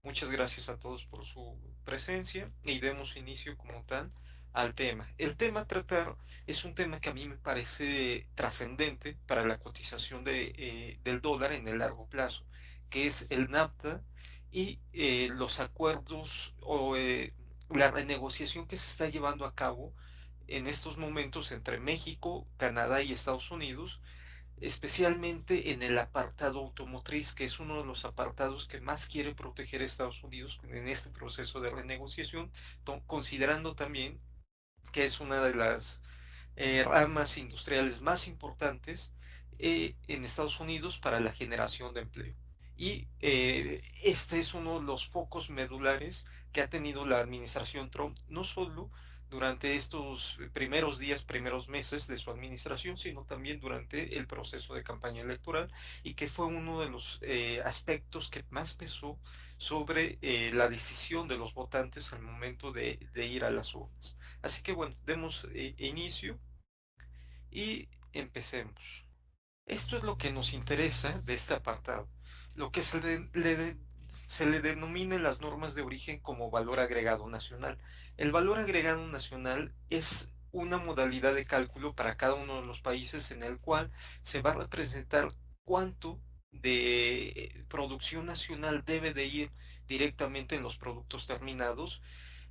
Muchas gracias a todos por su presencia y demos inicio como tal al tema. El tema a tratar es un tema que a mí me parece trascendente para la cotización del dólar en el largo plazo, que es el NAFTA y los acuerdos o la renegociación que se está llevando a cabo en estos momentos entre México, Canadá y Estados Unidos, especialmente en el apartado automotriz, que es uno de los apartados que más quiere proteger Estados Unidos en este proceso de renegociación, considerando también que es una de las ramas industriales más importantes en Estados Unidos para la generación de empleo. Y este es uno de los focos medulares que ha tenido la administración Trump, no solo durante estos primeros días, primeros meses de su administración, sino también durante el proceso de campaña electoral, y que fue uno de los aspectos que más pesó sobre la decisión de los votantes al momento de ir a las urnas. Así que bueno, demos inicio y empecemos. Esto es lo que nos interesa de este apartado, lo que se le denomina en las normas de origen como valor agregado nacional. El valor agregado nacional es una modalidad de cálculo para cada uno de los países en el cual se va a representar cuánto de producción nacional debe de ir directamente en los productos terminados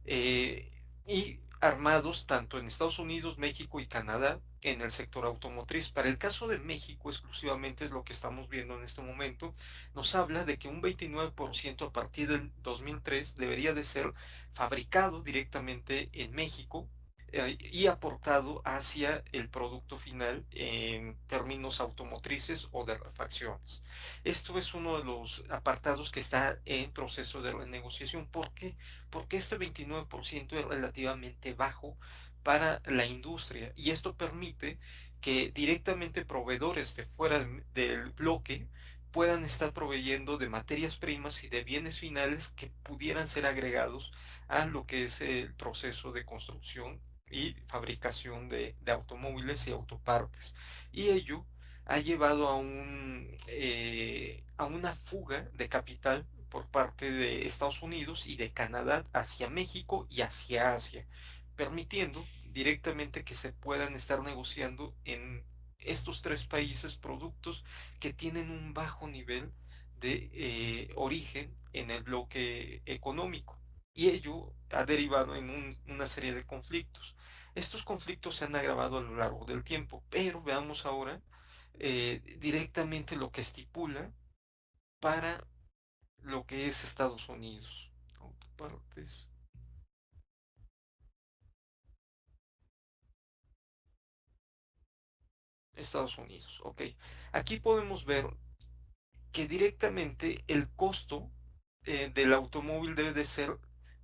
eh, y armados tanto en Estados Unidos, México y Canadá en el sector automotriz. Para el caso de México exclusivamente es lo que estamos viendo en este momento, nos habla de que un 29% a partir del 2003 debería de ser fabricado directamente en México y aportado hacia el producto final en términos automotrices o de refacciones. Esto es uno de los apartados que está en proceso de renegociación. ¿Por qué? Porque este 29% es relativamente bajo para la industria y esto permite que directamente proveedores de fuera del bloque puedan estar proveyendo de materias primas y de bienes finales que pudieran ser agregados a lo que es el proceso de construcción y fabricación de automóviles y autopartes. Y ello ha llevado a una fuga de capital por parte de Estados Unidos y de Canadá hacia México y hacia Asia, permitiendo directamente que se puedan estar negociando en estos tres países productos que tienen un bajo nivel de origen en el bloque económico. Y ello ha derivado en una serie de conflictos. Estos conflictos se han agravado a lo largo del tiempo, pero veamos ahora directamente lo que estipula para lo que es Estados Unidos. Autopartes. Estados Unidos, ok. Aquí podemos ver que directamente el costo del automóvil debe de ser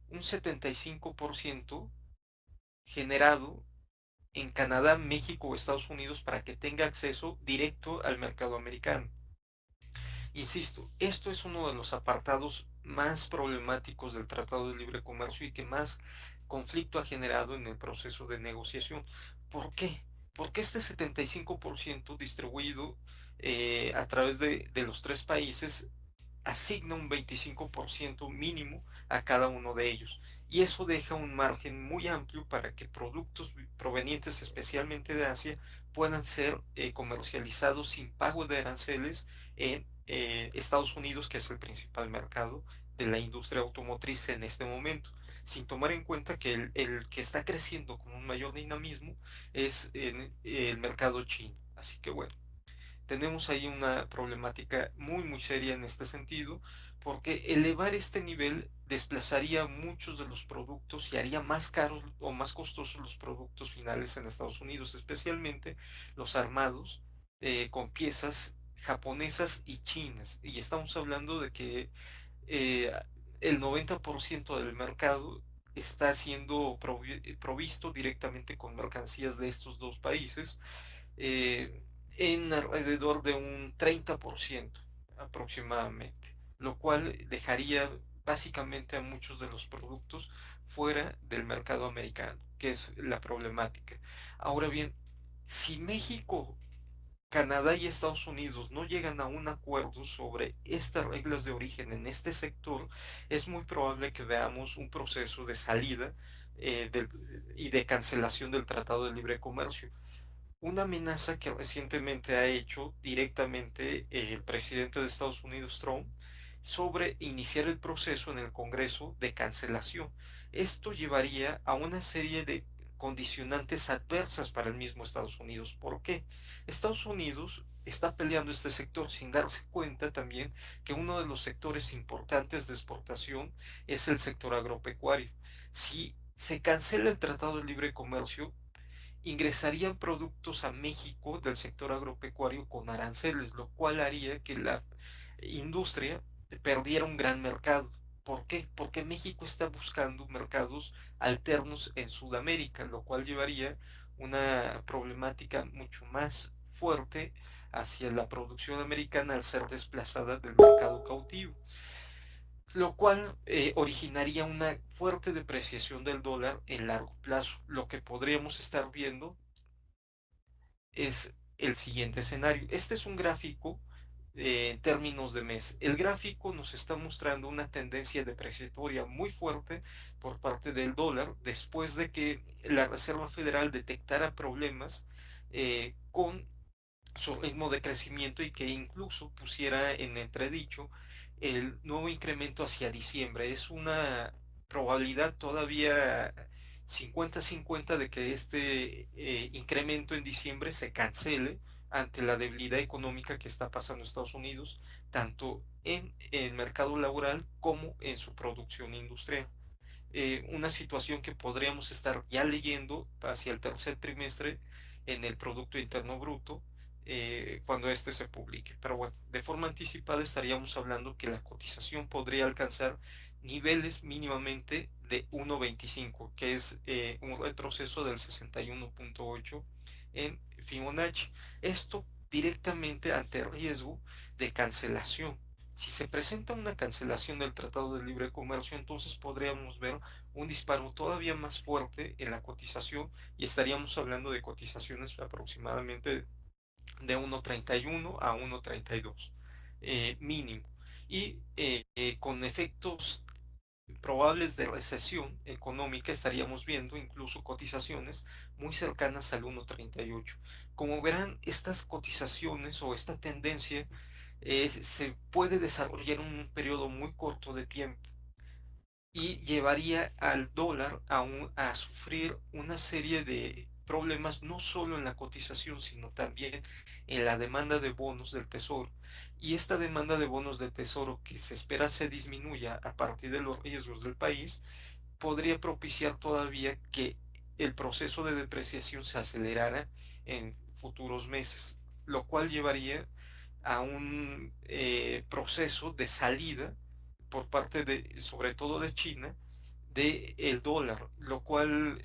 un 75% generado en Canadá, México o Estados Unidos para que tenga acceso directo al mercado americano. Insisto, esto es uno de los apartados más problemáticos del Tratado de Libre Comercio y que más conflicto ha generado en el proceso de negociación. ¿Por qué? Porque este 75% distribuido a través de los tres países asigna un 25% mínimo a cada uno de ellos. Y eso deja un margen muy amplio para que productos provenientes especialmente de Asia puedan ser comercializados sin pago de aranceles en Estados Unidos, que es el principal mercado de la industria automotriz en este momento, sin tomar en cuenta que el que está creciendo con un mayor dinamismo es en el mercado chino. Así que bueno, tenemos ahí una problemática muy muy seria en este sentido, porque elevar este nivel desplazaría muchos de los productos y haría más caros o más costosos los productos finales en Estados Unidos, especialmente los armados con piezas japonesas y chinas. Y estamos hablando de que eh, el 90% del mercado está siendo provisto directamente con mercancías de estos dos países eh, en alrededor de un 30% aproximadamente, lo cual dejaría básicamente a muchos de los productos fuera del mercado americano, que es la problemática. Ahora bien, si México Canadá y Estados Unidos no llegan a un acuerdo sobre estas reglas de origen en este sector, es muy probable que veamos un proceso de salida y de cancelación del Tratado de Libre Comercio. Una amenaza que recientemente ha hecho directamente el presidente de Estados Unidos, Trump, sobre iniciar el proceso en el Congreso de cancelación. Esto llevaría a una serie de condicionantes adversas para el mismo Estados Unidos. ¿Por qué? Estados Unidos está peleando este sector sin darse cuenta también que uno de los sectores importantes de exportación es el sector agropecuario. Si se cancela el Tratado de Libre Comercio, ingresarían productos a México del sector agropecuario con aranceles, lo cual haría que la industria perdiera un gran mercado. ¿Por qué? Porque México está buscando mercados alternos en Sudamérica, lo cual llevaría una problemática mucho más fuerte hacia la producción americana al ser desplazada del mercado cautivo, lo cual originaría una fuerte depreciación del dólar en largo plazo. Lo que podríamos estar viendo es el siguiente escenario. Este es un gráfico en términos de mes. El gráfico nos está mostrando una tendencia depreciatoria muy fuerte por parte del dólar después de que la Reserva Federal detectara problemas con su ritmo de crecimiento y que incluso pusiera en entredicho el nuevo incremento hacia diciembre. Es una probabilidad todavía 50-50 de que este incremento en diciembre se cancele ante la debilidad económica que está pasando en Estados Unidos, tanto en el mercado laboral como en su producción industrial. Una situación que podríamos estar ya leyendo hacia el tercer trimestre en el Producto Interno Bruto, cuando este se publique. Pero bueno, de forma anticipada estaríamos hablando que la cotización podría alcanzar niveles mínimamente de 1.25, que es un retroceso del 61.8 en Fibonacci. Esto directamente ante riesgo de cancelación. Si se presenta una cancelación del Tratado de Libre Comercio, entonces podríamos ver un disparo todavía más fuerte en la cotización y estaríamos hablando de cotizaciones aproximadamente de 1.31 a 1.32 mínimo. Y con efectos probables de recesión económica estaríamos viendo incluso cotizaciones muy cercanas al 1.38. Como verán, estas cotizaciones o esta tendencia se puede desarrollar en un periodo muy corto de tiempo y llevaría al dólar a sufrir una serie de problemas no solo en la cotización, sino también en la demanda de bonos del tesoro. Y esta demanda de bonos del tesoro que se espera se disminuya a partir de los riesgos del país, podría propiciar todavía que el proceso de depreciación se acelerara en futuros meses, lo cual llevaría a un proceso de salida por parte de, sobre todo de China, de el dólar, lo cual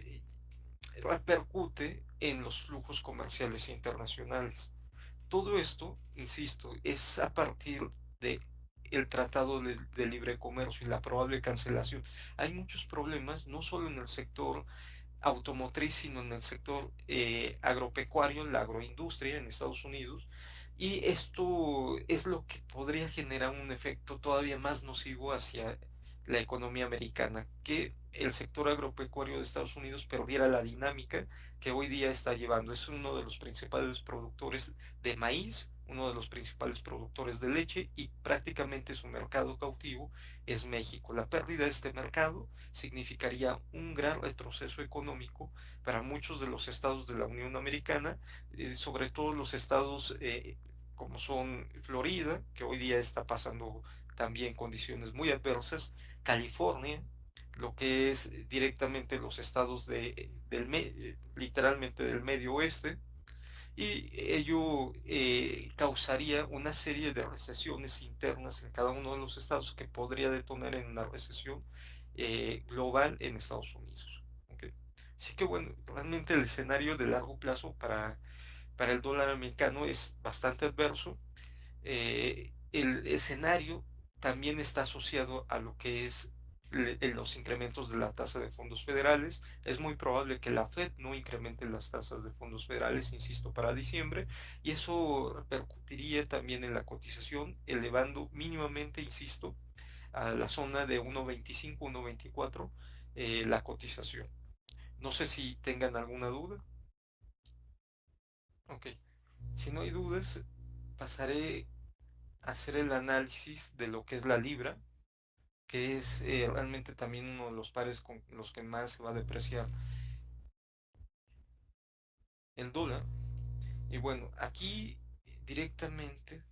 repercute en los flujos comerciales internacionales. Todo esto, insisto, es a partir de el Tratado de Libre Comercio y la probable cancelación. Hay muchos problemas, no solo en el sector automotriz, sino en el sector agropecuario, la agroindustria en Estados Unidos. Y esto es lo que podría generar un efecto todavía más nocivo hacia la economía americana, que el sector agropecuario de Estados Unidos perdiera la dinámica que hoy día está llevando. Es uno de los principales productores de maíz, uno de los principales productores de leche y prácticamente su mercado cautivo es México. La pérdida de este mercado significaría un gran retroceso económico para muchos de los estados de la Unión Americana, sobre todo los estados como son Florida, que hoy día está pasando también condiciones muy adversas, California, lo que es directamente los estados literalmente del medio oeste, y ello causaría una serie de recesiones internas en cada uno de los estados que podría detonar en una recesión global en Estados Unidos. ¿Okay? Así que bueno, realmente el escenario de largo plazo para el dólar americano es bastante adverso. El escenario también está asociado a lo que es los incrementos de la tasa de fondos federales. Es muy probable que la Fed no incremente las tasas de fondos federales, insisto, para diciembre, y eso repercutiría también en la cotización, elevando mínimamente, insisto, a la zona de 1.25, 1.24 la cotización. No sé si tengan alguna duda. Ok, si no hay dudas, pasaré a hacer el análisis de lo que es la libra, que es realmente también uno de los pares con los que más se va a depreciar el dólar. Y bueno, aquí directamente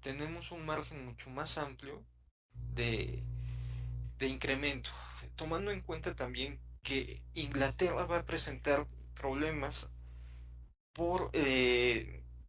tenemos un margen mucho más amplio de, de incremento, tomando en cuenta también que Inglaterra va a presentar problemas por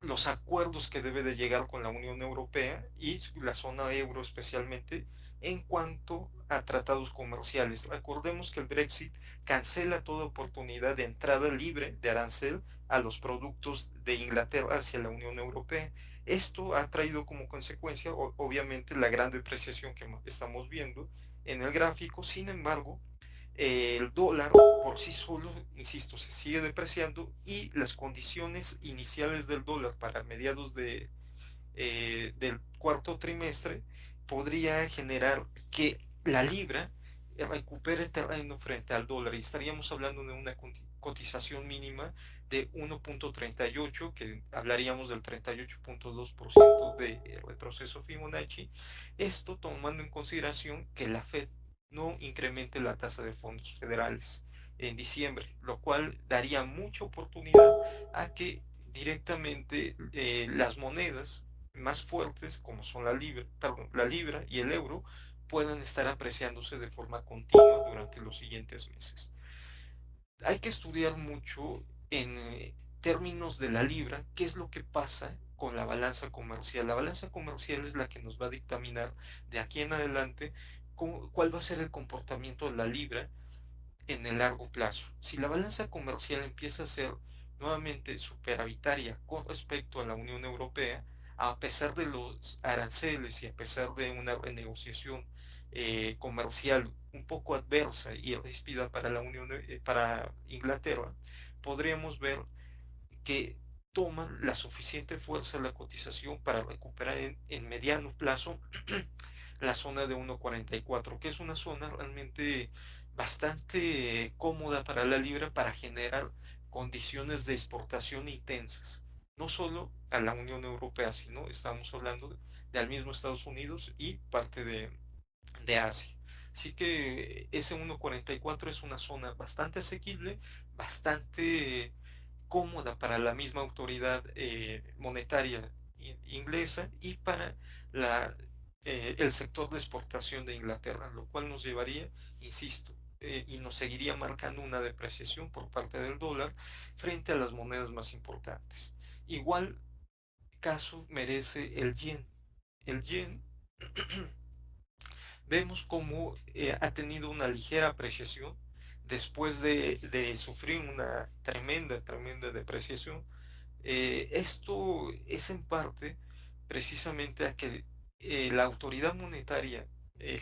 los acuerdos que debe de llegar con la Unión Europea y la zona euro especialmente en cuanto a tratados comerciales. Recordemos que el Brexit cancela toda oportunidad de entrada libre de arancel a los productos de Inglaterra hacia la Unión Europea. Esto ha traído como consecuencia, obviamente, la gran depreciación que estamos viendo en el gráfico. Sin embargo, el dólar por sí solo, insisto, se sigue depreciando y las condiciones iniciales del dólar para mediados del cuarto trimestre podría generar que la libra recupere terreno frente al dólar y estaríamos hablando de una cotización mínima de 1.38, que hablaríamos del 38.2% de retroceso Fibonacci, esto tomando en consideración que la Fed no incremente la tasa de fondos federales en diciembre, lo cual daría mucha oportunidad a que directamente las monedas más fuertes, como son la libra y el euro, puedan estar apreciándose de forma continua durante los siguientes meses. Hay que estudiar mucho en términos de la libra qué es lo que pasa con la balanza comercial. La balanza comercial es la que nos va a dictaminar de aquí en adelante cuál va a ser el comportamiento de la libra en el largo plazo. Si la balanza comercial empieza a ser nuevamente superavitaria con respecto a la Unión Europea, a pesar de los aranceles y a pesar de una renegociación comercial un poco adversa y ríspida para la Unión, para Inglaterra, podríamos ver que toma la suficiente fuerza la cotización para recuperar en mediano plazo la zona de 1.44, que es una zona realmente bastante cómoda para la libra para generar condiciones de exportación intensas, no solo a la Unión Europea, sino estamos hablando al mismo Estados Unidos y parte de Asia. Así que ese 1.44 es una zona bastante asequible, bastante cómoda para la misma autoridad monetaria inglesa y para la, el sector de exportación de Inglaterra, lo cual nos llevaría, insisto, y nos seguiría marcando una depreciación por parte del dólar frente a las monedas más importantes. Igual caso merece el yen. El yen vemos cómo ha tenido una ligera apreciación después de sufrir una tremenda depreciación. Esto es en parte precisamente a que la autoridad monetaria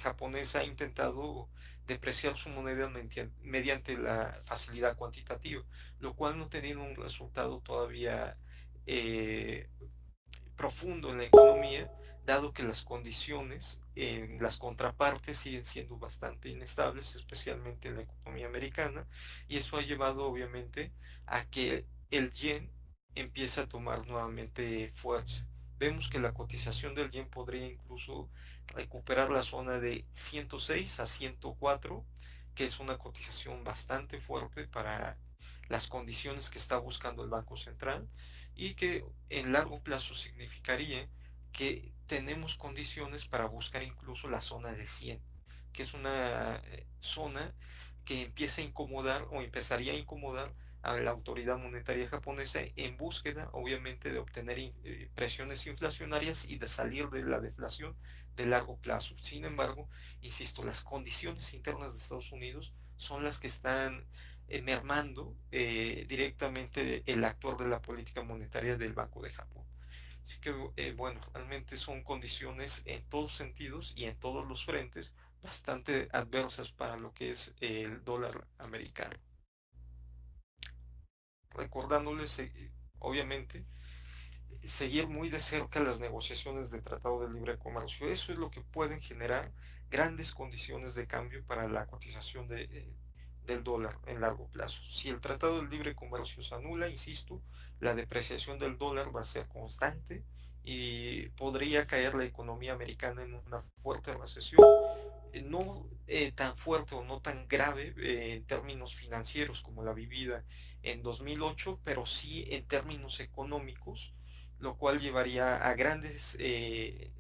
japonesa ha intentado depreciar su moneda mediante la facilidad cuantitativa, lo cual no ha tenido un resultado todavía eh, profundo en la economía, dado que las condiciones en las contrapartes siguen siendo bastante inestables, especialmente en la economía americana, y eso ha llevado obviamente a que el yen empiece a tomar nuevamente fuerza. Vemos que la cotización del yen podría incluso recuperar la zona de 106 a 104, que es una cotización bastante fuerte para las condiciones que está buscando el Banco Central y que en largo plazo significaría que tenemos condiciones para buscar incluso la zona de 100, que es una zona que empieza a incomodar o empezaría a incomodar a la autoridad monetaria japonesa en búsqueda, obviamente, de obtener presiones inflacionarias y de salir de la deflación de largo plazo. Sin embargo, insisto, las condiciones internas de Estados Unidos son las que están mermando directamente el actuar de la política monetaria del Banco de Japón. Así que, bueno, realmente son condiciones en todos sentidos y en todos los frentes bastante adversas para lo que es el dólar americano. Recordándoles, obviamente, seguir muy de cerca las negociaciones de Tratado de Libre Comercio. Eso es lo que pueden generar grandes condiciones de cambio para la cotización del dólar en largo plazo. Si el Tratado de Libre Comercio se anula, insisto, la depreciación del dólar va a ser constante y podría caer la economía americana en una fuerte recesión, no tan fuerte o no tan grave en términos financieros como la vivida en 2008, pero sí en términos económicos, lo cual llevaría a grandes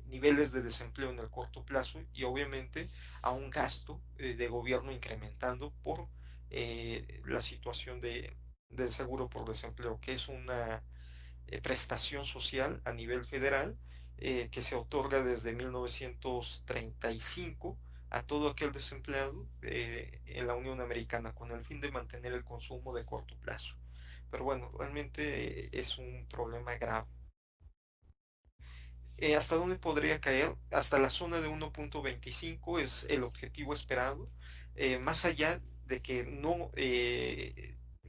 niveles de desempleo en el corto plazo y obviamente a un gasto de gobierno incrementando por la situación del seguro por desempleo, que es una prestación social a nivel federal que se otorga desde 1935 a todo aquel desempleado en la Unión Americana con el fin de mantener el consumo de corto plazo. Pero bueno, realmente es un problema grave. ¿Hasta dónde podría caer? Hasta la zona de 1.25 es el objetivo esperado. Más allá de que no,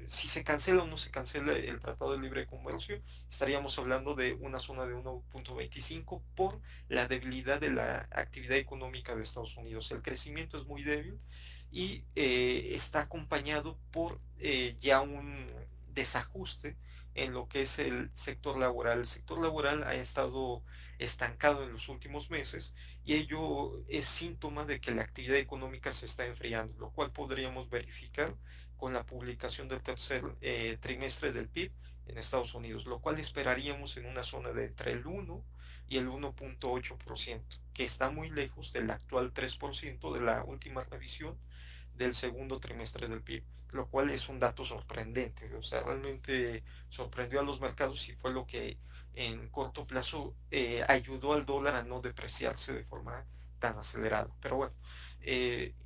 si se cancela o no se cancela el Tratado de Libre Comercio, estaríamos hablando de una zona de 1.25 por la debilidad de la actividad económica de Estados Unidos. El crecimiento es muy débil y está acompañado por ya un desajuste en lo que es el sector laboral. El sector laboral ha estado estancado en los últimos meses y ello es síntoma de que la actividad económica se está enfriando, lo cual podríamos verificar con la publicación del tercer trimestre del PIB en Estados Unidos, lo cual esperaríamos en una zona de entre el 1 y el 1.8%, que está muy lejos del actual 3% de la última revisión del segundo trimestre del PIB, lo cual es un dato sorprendente, o sea, realmente sorprendió a los mercados y fue lo que en corto plazo ayudó al dólar a no depreciarse de forma tan acelerada. Pero bueno,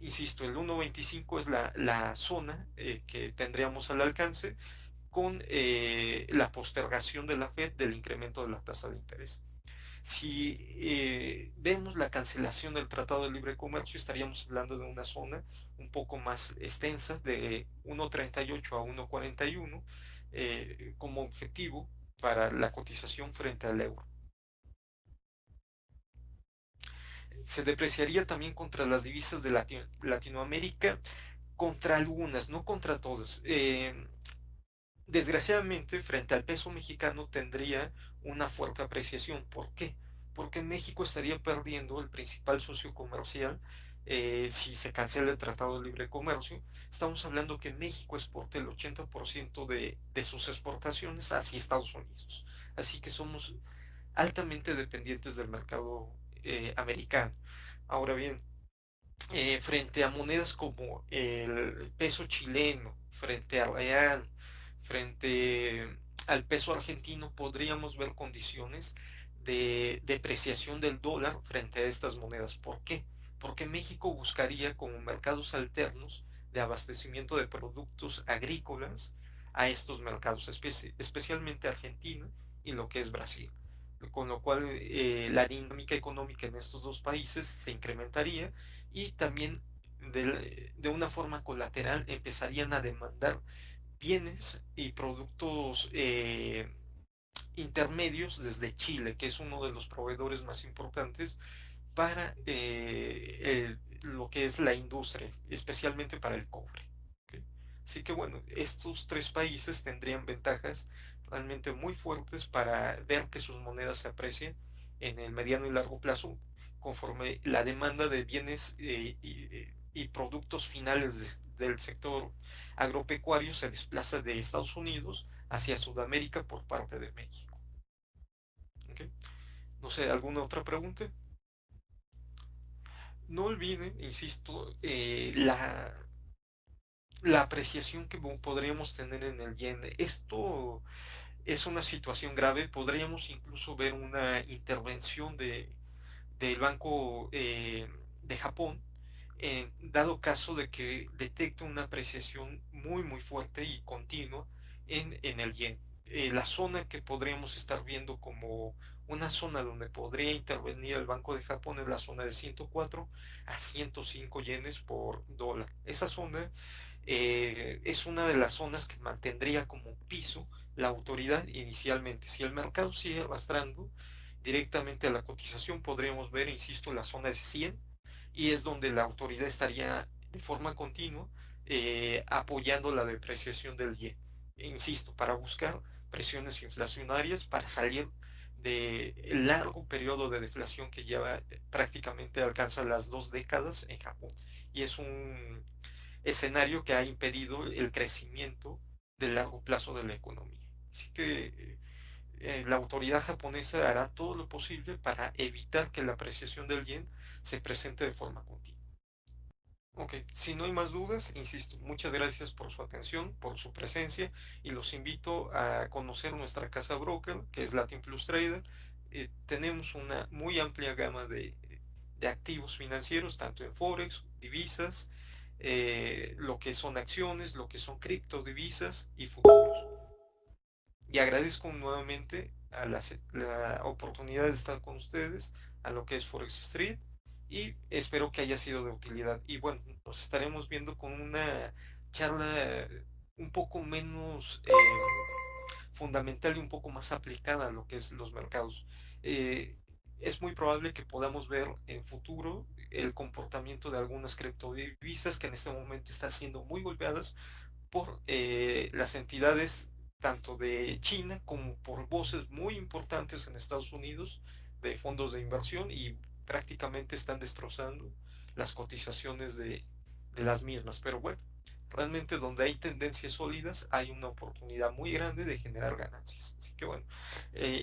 insisto, el 1.25 es la zona que tendríamos al alcance con la postergación de la Fed del incremento de la tasa de interés. Si vemos la cancelación del Tratado de Libre Comercio, estaríamos hablando de una zona un poco más extensa, de 1.38 a 1.41, como objetivo para la cotización frente al euro. Se depreciaría también contra las divisas de Latinoamérica, contra algunas, no contra todas. Desgraciadamente, frente al peso mexicano tendría una fuerte apreciación. ¿Por qué? Porque México estaría perdiendo el principal socio comercial si se cancela el Tratado de Libre Comercio. Estamos hablando que México exporta el 80% de sus exportaciones hacia Estados Unidos. Así que somos altamente dependientes del mercado americano. Ahora bien, frente a monedas como el peso chileno, frente al real, frente al peso argentino, podríamos ver condiciones de depreciación del dólar frente a estas monedas. ¿Por qué? Porque México buscaría como mercados alternos de abastecimiento de productos agrícolas a estos mercados, especialmente Argentina y lo que es Brasil, con lo cual la dinámica económica en estos dos países se incrementaría y también de una forma colateral empezarían a demandar bienes y productos intermedios desde Chile, que es uno de los proveedores más importantes para lo que es la industria, especialmente para el cobre. ¿Okay? Así que bueno, estos tres países tendrían ventajas realmente muy fuertes para ver que sus monedas se aprecian en el mediano y largo plazo conforme la demanda de bienes y productos finales del sector agropecuario se desplaza de Estados Unidos hacia Sudamérica por parte de México. ¿Okay? No sé, ¿alguna otra pregunta? No olviden, insisto, la apreciación que podríamos tener en el yen. Esto es una situación grave. Podríamos incluso ver una intervención del Banco de Japón, dado caso de que detecte una apreciación muy muy fuerte y continua en el yen. La zona que podríamos estar viendo como una zona donde podría intervenir el Banco de Japón es la zona de 104 a 105 yenes por dólar. Esa zona es una de las zonas que mantendría como piso la autoridad inicialmente. Si el mercado sigue arrastrando directamente a la cotización, podríamos ver, insisto, la zona de 100 y es donde la autoridad estaría de forma continua apoyando la depreciación del yen. E insisto, para buscar presiones inflacionarias, para salir del largo periodo de deflación que lleva prácticamente alcanza las 2 décadas en Japón. Y es un escenario que ha impedido el crecimiento de largo plazo de la economía. Así que la autoridad japonesa hará todo lo posible para evitar que la apreciación del yen se presente de forma continua. Ok, si no hay más dudas, insisto, muchas gracias por su atención, por su presencia y los invito a conocer nuestra casa broker, que es Latin Plus Trader. Tenemos una muy amplia gama de activos financieros, tanto en Forex, divisas, lo que son acciones, lo que son criptodivisas y futuros. Y agradezco nuevamente a la oportunidad de estar con ustedes, a lo que es Forex Street, y espero que haya sido de utilidad. Y bueno, nos estaremos viendo con una charla un poco menos fundamental y un poco más aplicada a lo que es los mercados. Eh, es muy probable que podamos ver en futuro el comportamiento de algunas criptodivisas que en este momento están siendo muy golpeadas por las entidades tanto de China como por voces muy importantes en Estados Unidos de fondos de inversión y prácticamente están destrozando las cotizaciones de las mismas. Pero bueno, realmente donde hay tendencias sólidas hay una oportunidad muy grande de generar ganancias. Así que bueno,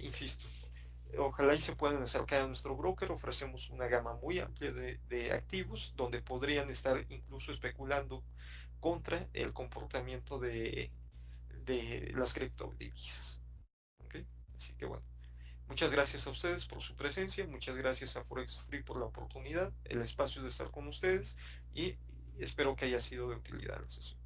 insisto, ojalá y se puedan acercar a nuestro broker. Ofrecemos una gama muy amplia de activos donde podrían estar incluso especulando contra el comportamiento de las criptodivisas. ¿Okay? Así que bueno, muchas gracias a ustedes por su presencia, muchas gracias a Forex Street por la oportunidad, el espacio de estar con ustedes y espero que haya sido de utilidad la sesión.